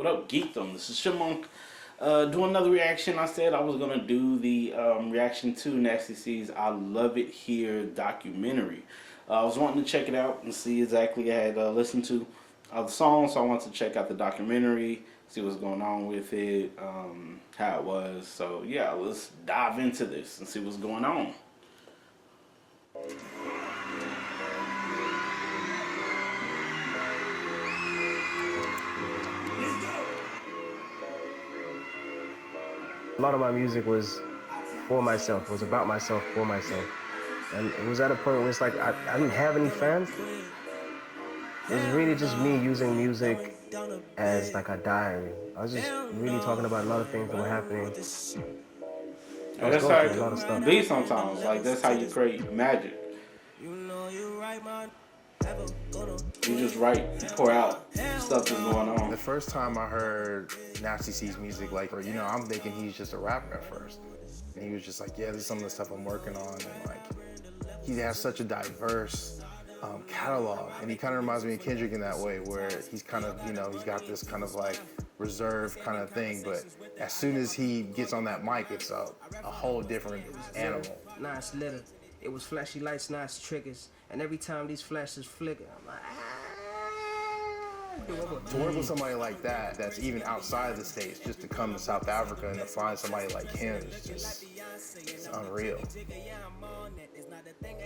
What up, Geekdom? This is Chipmunk. Do another reaction. I said I was gonna do the reaction to Nasty C's "I Love It Here" documentary. I was wanting to check it out and see exactly. I had listened to the song, so I wanted to check out the documentary, see what's going on with it, how it was. So yeah, let's dive into this and see what's going on. A lot of my music was for myself, was about myself, for myself. And it was at a point where it's like I didn't have any fans. It was really just me using music as like a diary. I was just really talking about a lot of things that were happening. I was That's going how through a lot of it stuff. can be sometimes. Like that's how you create magic. You just write, pour out stuff that's going on. The first time I heard Nasty C's music, like, or, I'm thinking he's just a rapper at first. And he was just like, yeah, this is some of the stuff I'm working on. And like, he has such a diverse catalog. And he kind of reminds me of Kendrick in that way, where he's kind of, he's got this kind of like reserved kind of thing. But as soon as he gets on that mic, it's a whole different animal. Nice litter. It was flashy lights, nice triggers. And every time these flashes flicker, I'm like, To work with somebody like that, that's even outside of the States, just to come to South Africa and to find somebody like him, it's unreal.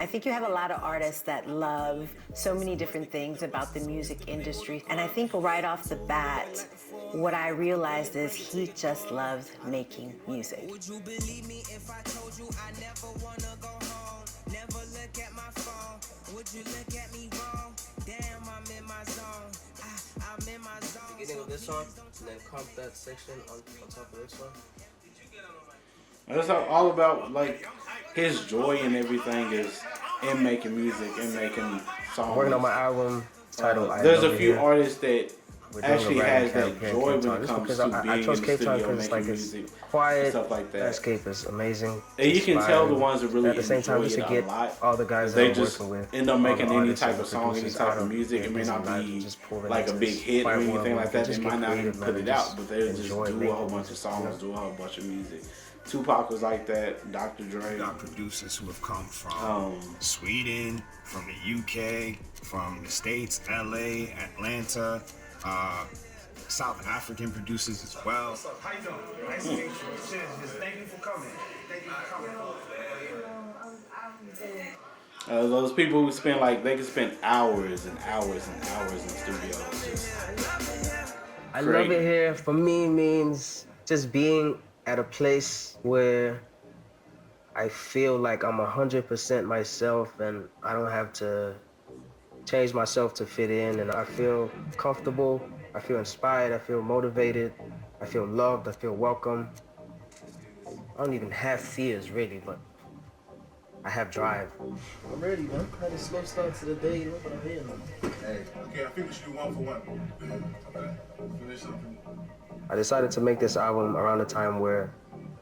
I think you have a lot of artists that love so many different things about the music industry. And I think right off the bat, what I realized is he just loves making music. would you believe me if I told you I never wanna go home? Never look at my phone. Would you look at me wrong? Damn, I'm in my zone. I'm in my zone. Beginning of this song, and then comp that section on top of this one. That's all about, like, his joy and everything is in making music and making songs. Working on my album titled There's a few artists that actually has that joy when it comes to being I chose in the Cape Town studio because it's making like it's music, quiet, stuff like that. landscape is amazing. And you can tell the ones that really at the same time, enjoy just to it get a lot. all the guys that They I'm just working with, end up all the making any artists type and of song, any producers type out of of music. It may busy not lives be and just pull like a into big this hit or quiet world anything where like we that. just They get might not even creative, put man, it and out, just but they just enjoy do a making whole bunch of music, songs, do a whole bunch of music. Tupac was like that. Dr. Dre. We got producers who have come from Sweden, from the UK, from the States, LA, Atlanta, South African producers as well. What's up? How you doing? Nice to meet you. Thank you for coming. Thank you for coming. Those people who spend they can spend hours and hours and hours in studios. I love it here. For me, means just being at a place where I feel like I'm 100% myself and I don't have to change myself to fit in, and I feel comfortable, I feel inspired, I feel motivated, I feel loved, I feel welcome. I don't even have fears really, but I have drive. I'm ready, man. Had a slow start to the day, but I'm here now. Hey, okay, I finished you 1 for 1. Okay, finish something. I decided to make this album around the time where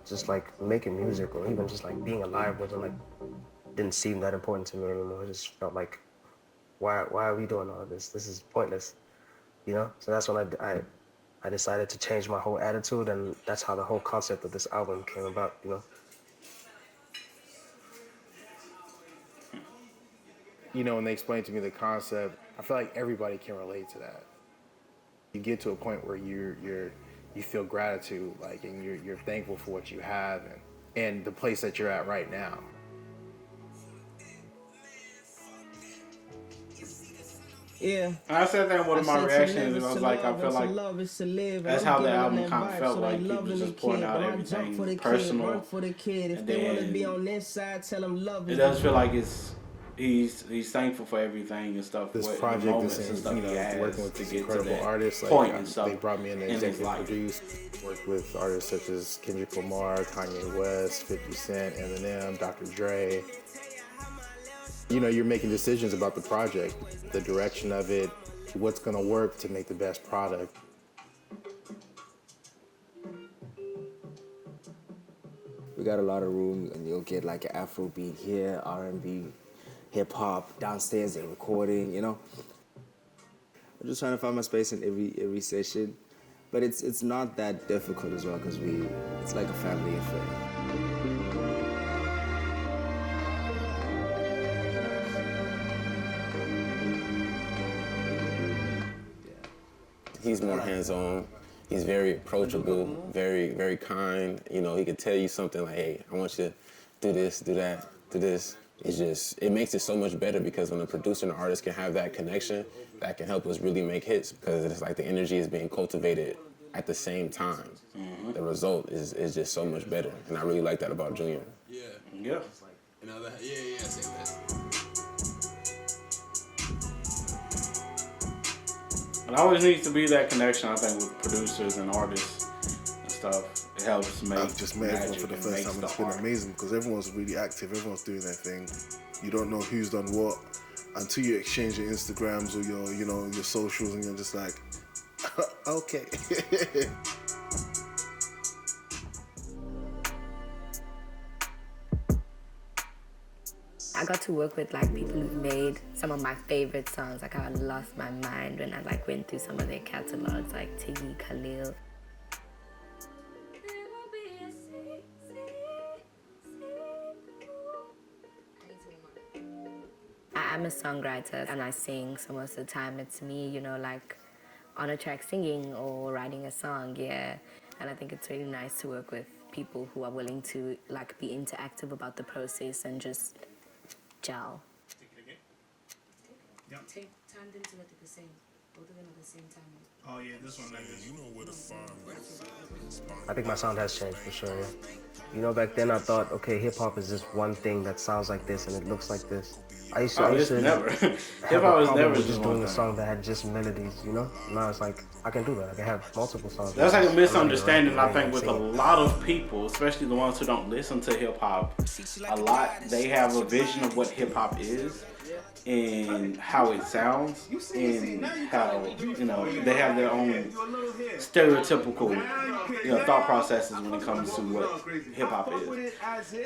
just like making music or even just like being alive didn't seem that important to me anymore. It just felt like, why are we doing all this? This is pointless, So that's when I decided to change my whole attitude, and that's how the whole concept of this album came about, When they explained to me the concept, I feel like everybody can relate to that. You get to a point where you feel gratitude, and you're thankful for what you have and the place that you're at right now. Yeah. I said that in one of my reactions, and I was like, I feel like that's how the album kind of felt like. He was just pouring out everything personal, and then it does feel like he's thankful for everything and stuff. This the project moments is and stuff he has working with to these get to incredible that artists. point and stuff. They brought me in to executive produce. Worked with artists such as Kendrick Lamar, Kanye West, 50 Cent, Eminem, Dr. Dre. You're making decisions about the project, the direction of it, what's going to work to make the best product. We got a lot of room, and you'll get like an Afro beat here, R&B, hip hop downstairs and recording. I'm just trying to find my space in every session. But it's not that difficult as well because it's like a family affair. He's more hands-on. He's very approachable, very, very kind. You know, he could tell you something like, hey, I want you to do this, do that, do this. It makes it so much better because when a producer and an artist can have that connection, that can help us really make hits because it's like the energy is being cultivated at the same time. Mm-hmm. The result is just so much better. And I really like that about Junior. Yeah. Yeah, say that. It always needs to be that connection, I think, with producers and artists and stuff. It helps make. I've just met everyone for the first time, and it's been amazing because everyone's really active. Everyone's doing their thing. You don't know who's done what until you exchange your Instagrams or your socials, and you're just like, okay. I got to work with like people who've made some of my favorite songs. Like I lost my mind when I like went through some of their catalogs, like Tiggy, Khalil. I'm a songwriter and I sing, so most of the time it's me, you know, like on a track singing or writing a song, yeah. And I think it's really nice to work with people who are willing to like be interactive about the process and just gel. Yep. Time them to let it the same. Both of them at the same time. Oh yeah, this one. You know where the farm is. I think my sound has changed for sure. Yeah. You know, back then I thought, okay, hip hop is just one thing that sounds like this and it looks like this. I used to never. have Hip hop was never just doing a song that had just melodies, you know? Now it's like, I can do that. I can have multiple songs. That's like a misunderstanding, I think, with a lot of people, especially the ones who don't listen to hip hop. A lot, they have a vision of what hip hop is and how it sounds and how, you know, they have their own stereotypical, you know, thought processes when it comes to what hip hop is.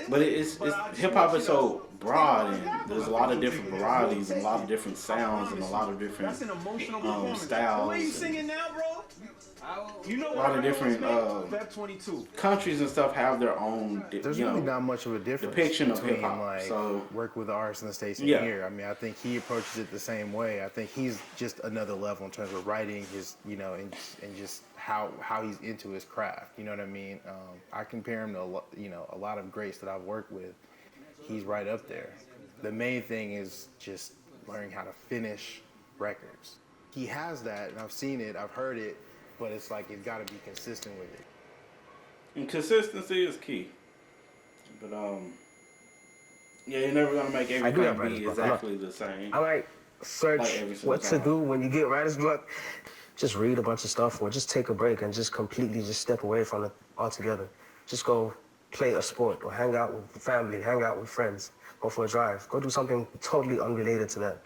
But it's hip hop is so broad and there's a lot of different varieties and a lot of different sounds and a lot of different styles. A lot of different countries and stuff have their own. There's really not much of a difference depiction of between hip hop. like So work with artists in the States and yeah. here. I mean, I think he approaches it the same way. I think he's just another level in terms of writing his, you know, and just how he's into his craft. You know what I mean? I compare him to a lot of greats that I've worked with. He's right up there. The main thing is just learning how to finish records. He has that, and I've seen it, I've heard it, but it's like it's got to be consistent with it. And consistency is key. But yeah, you're never gonna make everything be exactly the same. I like search what to do when you get writer's block. Just read a bunch of stuff, or just take a break and just completely just step away from it altogether. Just go play a sport, or hang out with family, hang out with friends, go for a drive, go do something totally unrelated to that.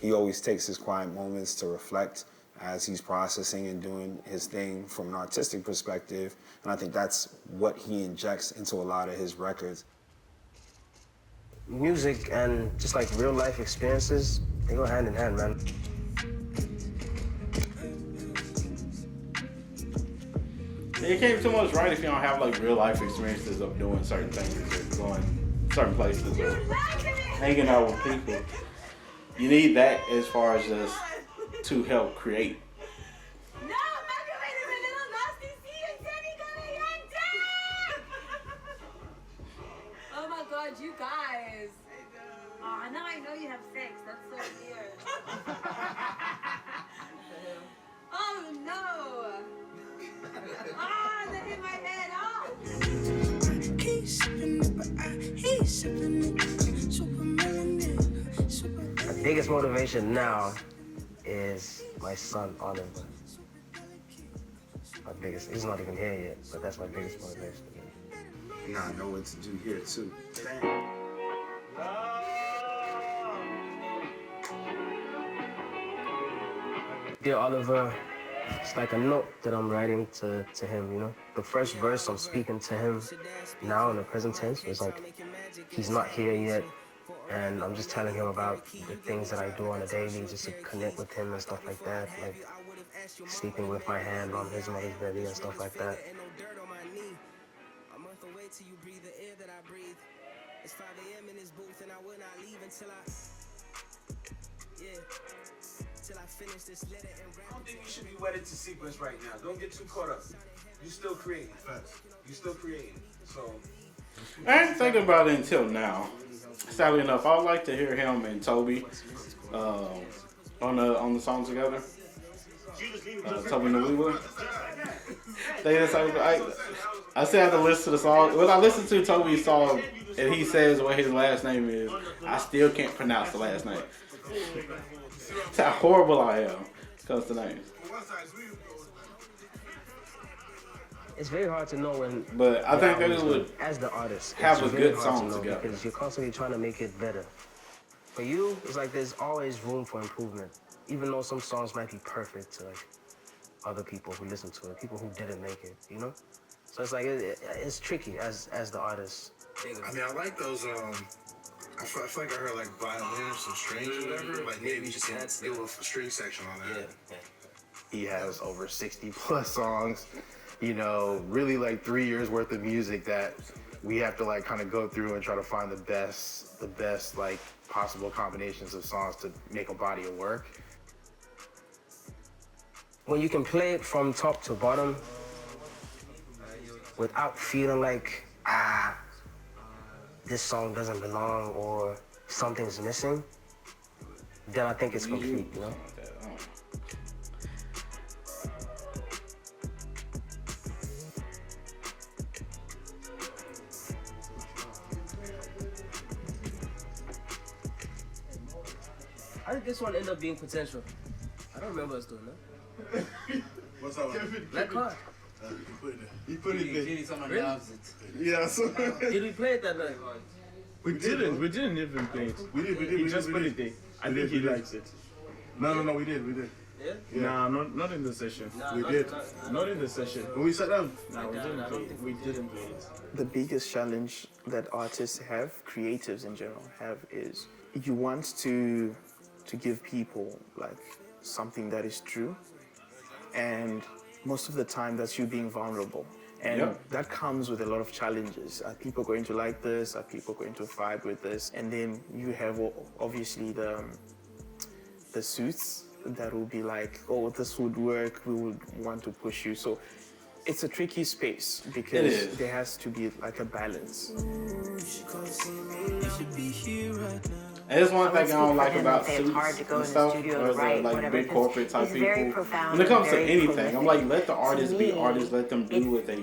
He always takes his quiet moments to reflect as he's processing and doing his thing from an artistic perspective. And I think that's what he injects into a lot of his records. Music and just like real life experiences, they go hand in hand, man. You can't too much right if you don't have like real life experiences of doing certain things or going certain places or hanging out with people. You need that as far as just to help create. Oh my God, you guys. Oh, now I know you have sex. That's so weird. Oh no. Ah, that hit my head. Oh. My biggest motivation now is my son, Oliver. My biggest, he's not even here yet, but that's my biggest motivation. You gotta know what to do here too. Dear Oliver, it's like a note that I'm writing to him, you know? The first verse I'm speaking to him now in the present tense is like, he's not here yet, And I'm just telling him about the things that I do on a daily just to connect with him and stuff like that. Like sleeping with my hand on his mother's belly and stuff like that. A month away till you breathe the air that I breathe. It's 5 a.m. in this booth and I will not leave until till I finish this letter and rap. I don't think you should be wedded to sequence right now. Don't get too caught up. You still creating. You still creating. So I didn't think about it until now. Sadly enough, I would like to hear him and Toby on the song together. Toby Naliwa. I still have to listen to the song. When I listen to Toby's song and he says what his last name is, I still can't pronounce the last name. That's how horrible I am when it comes to names. It's very hard to know when. But I think they would, as the artist, have it's a very good hard to song know together. because you're constantly trying to make it better. For you, it's like there's always room for improvement, even though some songs might be perfect to like other people who listen to it, people who didn't make it, you know. So it's like it's tricky as the artist. I mean, I like those. I feel like I heard like violin or some strings or whatever. Like maybe just do a string section on that. Yeah. He has over 60 plus songs, you know, really like 3 years worth of music that we have to like kind of go through and try to find the best like possible combinations of songs to make a body of work. When you can play it from top to bottom without feeling like, this song doesn't belong or something's missing, then I think it's complete, you know? How did this one end up being potential? I don't remember us doing that. What's that one? Black card. You put it there. Really? Yeah, so Did we play it that night? We didn't even play it. We did. He just put it there. I think he likes it. No, we did. Yeah? Nah, not in the session. We did. Not in the session. When we sat down. No, we didn't play it. The biggest challenge that artists have, creatives in general have, is you want to give people like something that is true, and most of the time that's you being vulnerable. And that comes with a lot of challenges. Are people going to like this? Are people going to vibe with this? And then you have obviously the suits that will be like, oh, this would work, we would want to push you. So it's a tricky space because there has to be like a balance. And that's one thing I don't like about suits it's hard to go and in stuff, the studio or to write, like whatever, big corporate type people. very profound When it comes and to very anything, prolific. I'm like, let the artists To be me, artists, let them do what they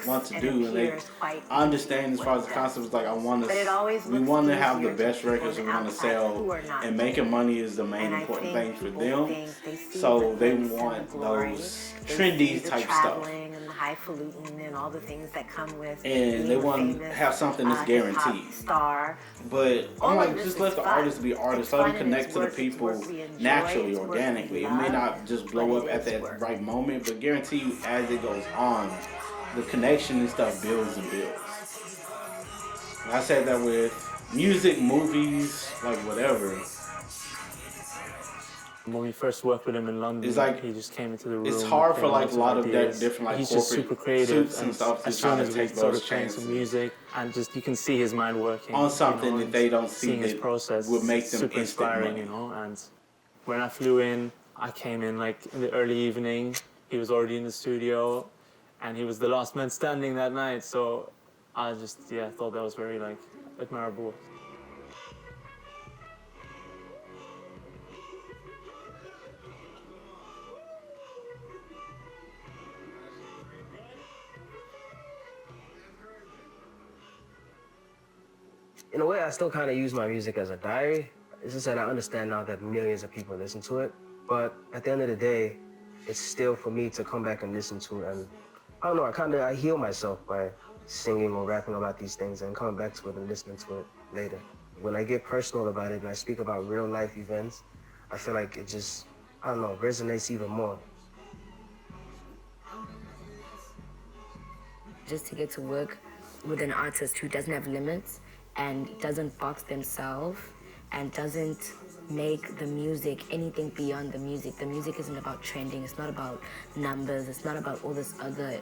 want to do, and they. I understand as far as the concept is like, I want But it always to. We looks want to have the easier to best people records we on want the to outside sell, who are not and making money is the main And I important think thing for people them. think they see So the they glitz and want the glory, those they trendy see the type stuff. traveling and the highfalutin and all the things that come with And being they a want to famous, have something that's hip-hop guaranteed. star. But All I'm of like, this just is let the fun. artists be artists. It's Let them fun and connect it's to the work, it's people work we enjoy, naturally, it's work we organically. It love, may not just blow but up it at is that work. right moment, but guarantee you, as it goes on, the connection and stuff builds and builds. And I said that with music, movies, like whatever. When we first worked with him in London, It's like, he just came into the room. it's hard for came like with a lot of ideas. different like He's corporate just super creative suits and stuff. as To try soon to as we take started those playing chances some music, and just you can see his mind working on something that they don't see seeing his that process would make them super instant inspiring, money. you know. And when I flew in, I came in like in the early evening. He was already in the studio, and he was the last man standing that night. So I just thought that was very like admirable. In a way, I still kind of use my music as a diary. It's just that I understand now that millions of people listen to it. But at the end of the day, it's still for me to come back and listen to. And I don't know, I heal myself by singing or rapping about these things and coming back to it and listening to it later. When I get personal about it and I speak about real life events, I feel like it just, I don't know, resonates even more. Just to get to work with an artist who doesn't have limits and doesn't box themselves and doesn't make the music anything beyond the music. The music isn't about trending, it's not about numbers, it's not about all this other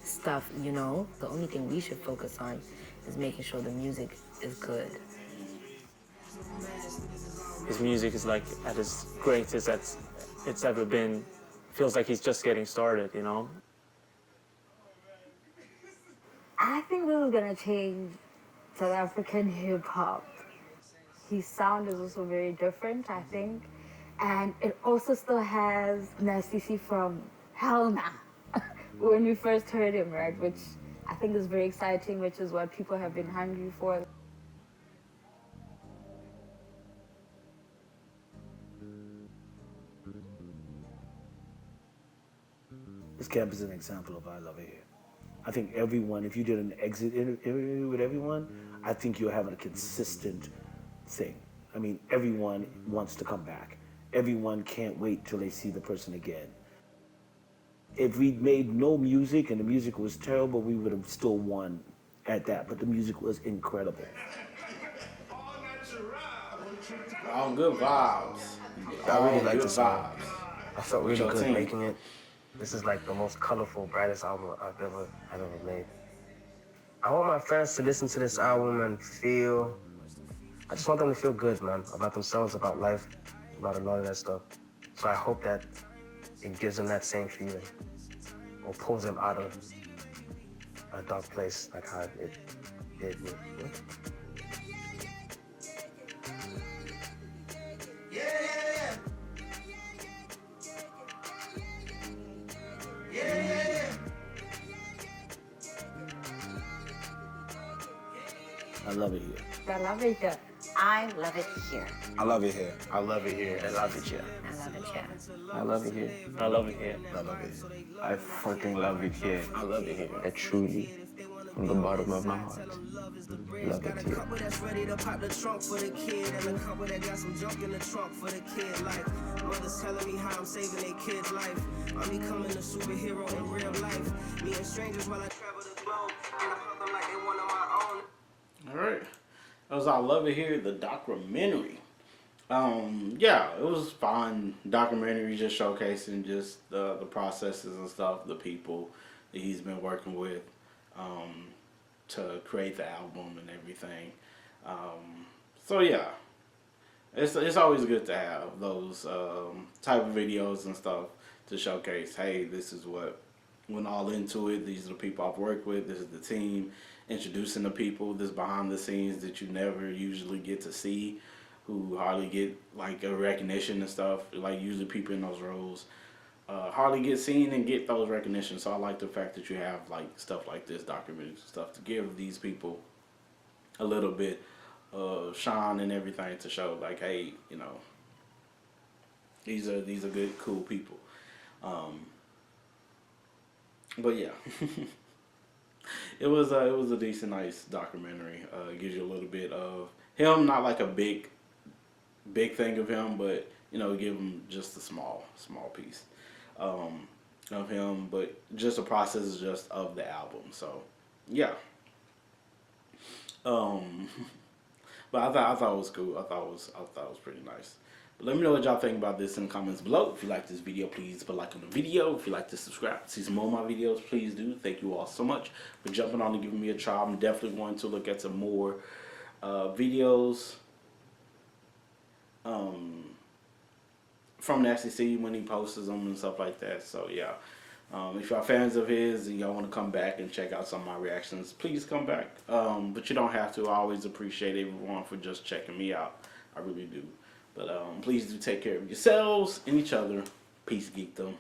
stuff, you know? The only thing we should focus on is making sure the music is good. His music is like at its greatest that it's ever been. Feels like he's just getting started, you know? I think this is gonna change South African hip hop. His sound is also very different, I think. And it also still has Nasty C from Hell Nah when we first heard him, right? Which I think is very exciting, which is what people have been hungry for. This camp is an example of I love it here. I think everyone, if you did an exit interview with everyone, I think you're having a consistent thing. I mean, everyone wants to come back. Everyone can't wait till they see the person again. If we made no music and the music was terrible, we would have still won at that, but the music was incredible. All good vibes. I really like good this song. vibes. I felt With really your good team. making it. This is like the most colorful, brightest album I've ever made. I want my fans to listen to this album and feel, I just want them to feel good, man, about themselves, about life, about a lot of that stuff. So I hope that it gives them that same feeling, or pulls them out of a dark place like how it did me. You know? I love it here. I love it here. I love it here. I love it here. I love it here. I love it here. I love it here. I love it here. I love it here. I love it. I fucking love it here. I love it here. I truly, from the bottom of my heart, love it here. Couple that's ready to pop the trunk for the kid, and a couple that got some junk in the trunk for the kid. Like mothers telling me how I'm saving their kid's life. I'm becoming a superhero in real life. Meeting strangers while I travel the globe, and I hug them like they one of my own. All right. That was I Love It Here, the documentary. Yeah, it was fun documentary, just showcasing just the processes and stuff, the people that he's been working with to create the album and everything. So yeah, it's always good to have those type of videos and stuff to showcase. Hey, this is what went all into it. These are the people I've worked with. This is the team. Introducing the people, this behind the scenes that you never usually get to see, who hardly get like a recognition and stuff. Like usually people in those roles hardly get seen and get those recognitions. So I like the fact that you have like stuff like this, documentaries and stuff, to give these people a little bit of shine and everything to show like, hey, you know, these are good, cool people. But yeah. It was a decent, nice documentary. It gives you a little bit of him, not like a big thing of him, but you know, give him just a small piece of him, but just a process just of the album. So yeah. But I thought it was cool. I thought it was pretty nice. But let me know what y'all think about this in the comments below. If you like this video, please put a like on the video. If you like to subscribe to see some more of my videos, please do. Thank you all so much for jumping on and giving me a try. I'm definitely going to look at some more videos from Nasty C when he posts them and stuff like that. So yeah, if y'all fans of his and y'all want to come back and check out some of my reactions, please come back. But you don't have to. I always appreciate everyone for just checking me out. I really do. But please do take care of yourselves and each other. Peace, geekdom.